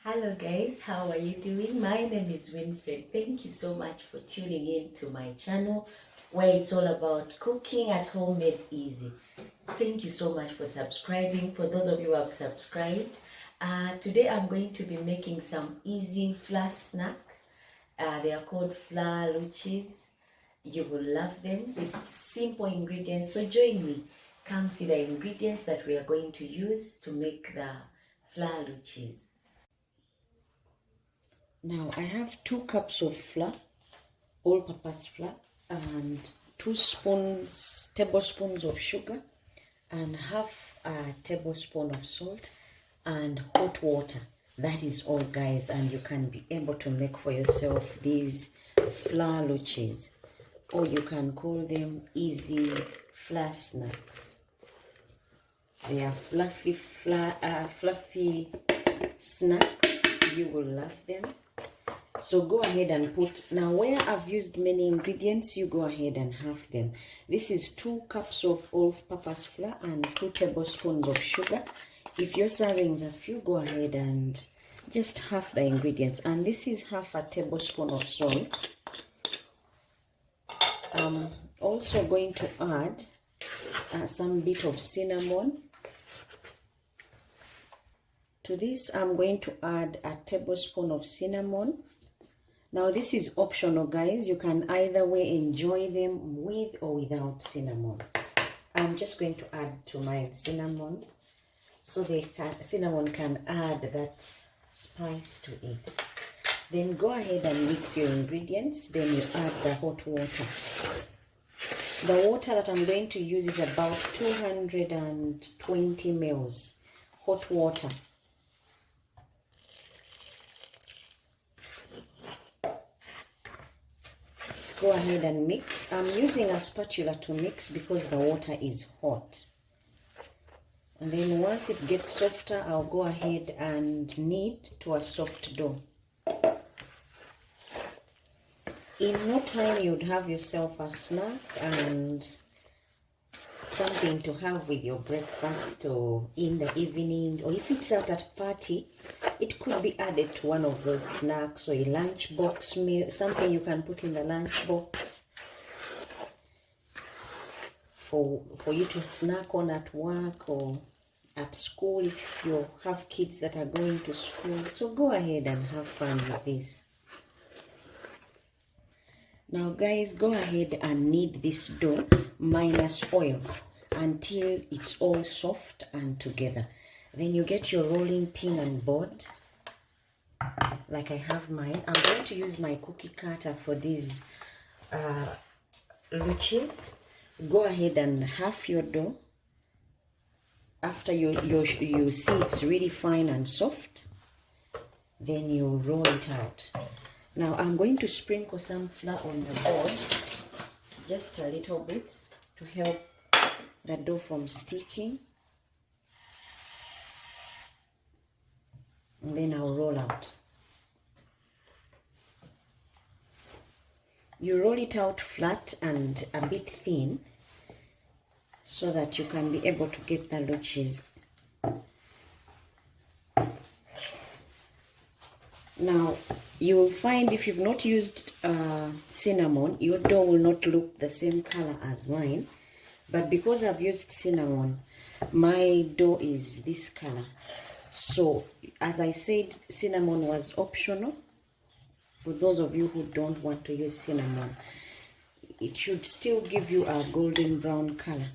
Hello guys, how are you doing? My name is Winfred. Thank you so much for tuning in to my channel where it's all about cooking at home made easy. Thank you so much for subscribing. For those of you who have subscribed, today I'm going to be making some easy flour snack. They are called flour luchies. You will love them with simple ingredients. So join me. Come see the ingredients that we are going to use to make the flour luchies. Now I have 2 cups of flour, all-purpose flour, and 2 tablespoons of sugar, and half a tablespoon of salt, and hot water. That is all, guys, and you can be able to make for yourself these flour luchies, or you can call them easy flour snacks. They are fluffy snacks. You will love them. So go ahead and put, now where I've used many ingredients, you go ahead and half them. This is 2 cups of all-purpose flour and 2 tablespoons of sugar. If your servings are few, go ahead and just half the ingredients. And this is half a tablespoon of salt. I'm also going to add some bit of cinnamon. To this, I'm going to add a tablespoon of cinnamon. Now this is optional, guys. You can either way enjoy them with or without cinnamon. I'm just going to add to my cinnamon so cinnamon can add that spice to it. Then go ahead and mix your ingredients. Then you add the hot water. The water that I'm going to use is about 220 ml hot water. Go ahead and mix. I'm using a spatula to mix because the water is hot. And then once it gets softer, I'll go ahead and knead to a soft dough. In no time, you'd have yourself a snack and something to have with your breakfast or in the evening, or if it's out at a party, it could be added to one of those snacks or a lunchbox meal, something you can put in the lunchbox for you to snack on at work or at school if you have kids that are going to school. So go ahead and have fun with this. Now guys, go ahead and knead this dough minus oil until it's all soft and together. Then you get your rolling pin and board, like I have mine. I'm going to use my cookie cutter for these luchies. Go ahead and half your dough. After you see it's really fine and soft, then you roll it out. Now I'm going to sprinkle some flour on the board, just a little bit to help the dough from sticking. And then I'll roll out. You roll it out flat and a bit thin so that you can be able to get the luchies. Now, you will find if you've not used cinnamon, your dough will not look the same color as mine. But because I've used cinnamon, my dough is this color. So, as I said, cinnamon was optional. For those of you who don't want to use cinnamon, it should still give you a golden brown color.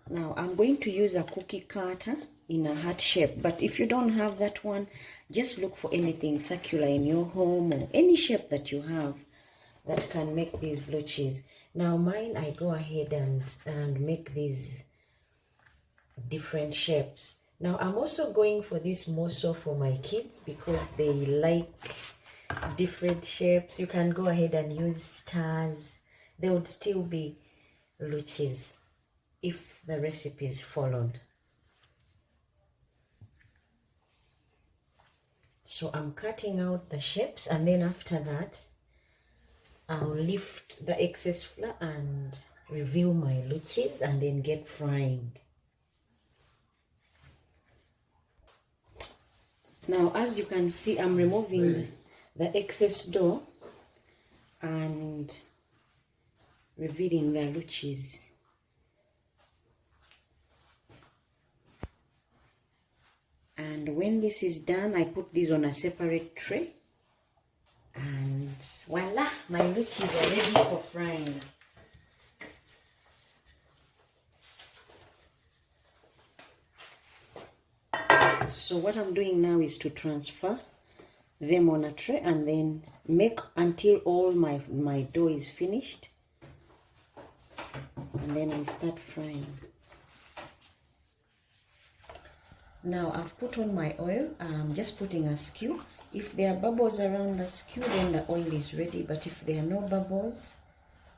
Now, I'm going to use a cookie cutter in a heart shape, but if you don't have that one, just look for anything circular in your home or any shape that you have that can make these luchies. Now mine, I go ahead and make these different shapes. Now I'm also going for this more so for my kids because they like different shapes. You can go ahead and use stars. They would still be luchies if the recipe is followed. So I'm cutting out the shapes, and then after that I'll lift the excess flour and reveal my luchies and then get frying. Now, as you can see, I'm removing the excess dough and revealing the luchies. And when this is done, I put this on a separate tray. And voila, my luchies are ready for frying. So what I'm doing now is to transfer them on a tray and then make until all my dough is finished. And then I start frying. Now I've put on my oil. I'm just putting a skew. If there are bubbles around the skew, then the oil is ready. But if there are no bubbles,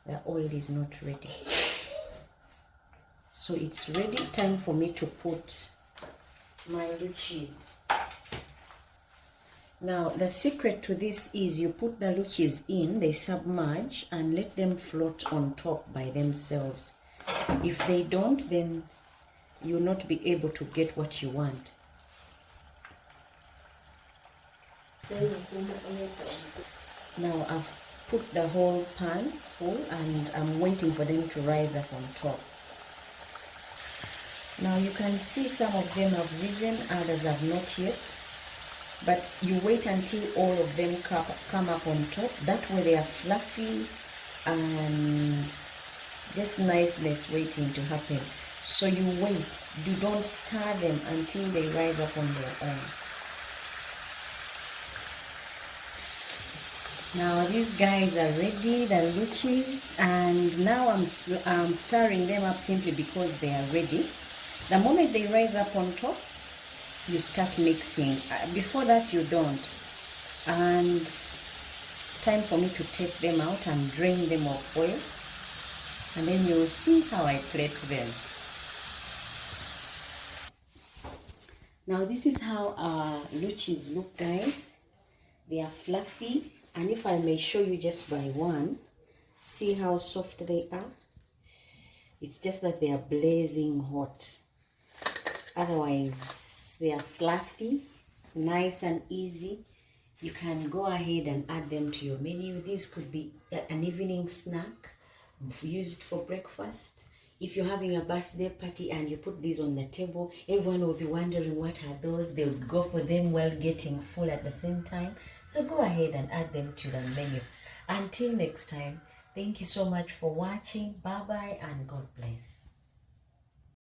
the oil is not ready. So it's ready. Time for me to put my luchies. Now the secret to this is you put the luchies in, they submerge, and let them float on top by themselves. If they don't, then you'll not be able to get what you want. Now I've put the whole pan full and I'm waiting for them to rise up on top. Now you can see some of them have risen, others have not yet. But you wait until all of them come up on top. That way they are fluffy and just niceness waiting to happen. So you wait. You don't stir them until they rise up on their own. Now these guys are ready, the luchies, and now I'm stirring them up simply because they are ready. The moment they rise up on top, you start mixing. Before that you don't. And time for me to take them out and drain them of oil. And then you'll see how I plate them. Now this is how our luchies look, guys. They are fluffy. And if I may show you just by one, see how soft they are? It's just that they are blazing hot. Otherwise, they are fluffy, nice and easy. You can go ahead and add them to your menu. This could be an evening snack, used for breakfast. If you're having a birthday party and you put these on the table, everyone will be wondering what are those. They would go for them while getting full at the same time. So go ahead and add them to the menu. Until next time, thank you so much for watching. Bye-bye and God bless.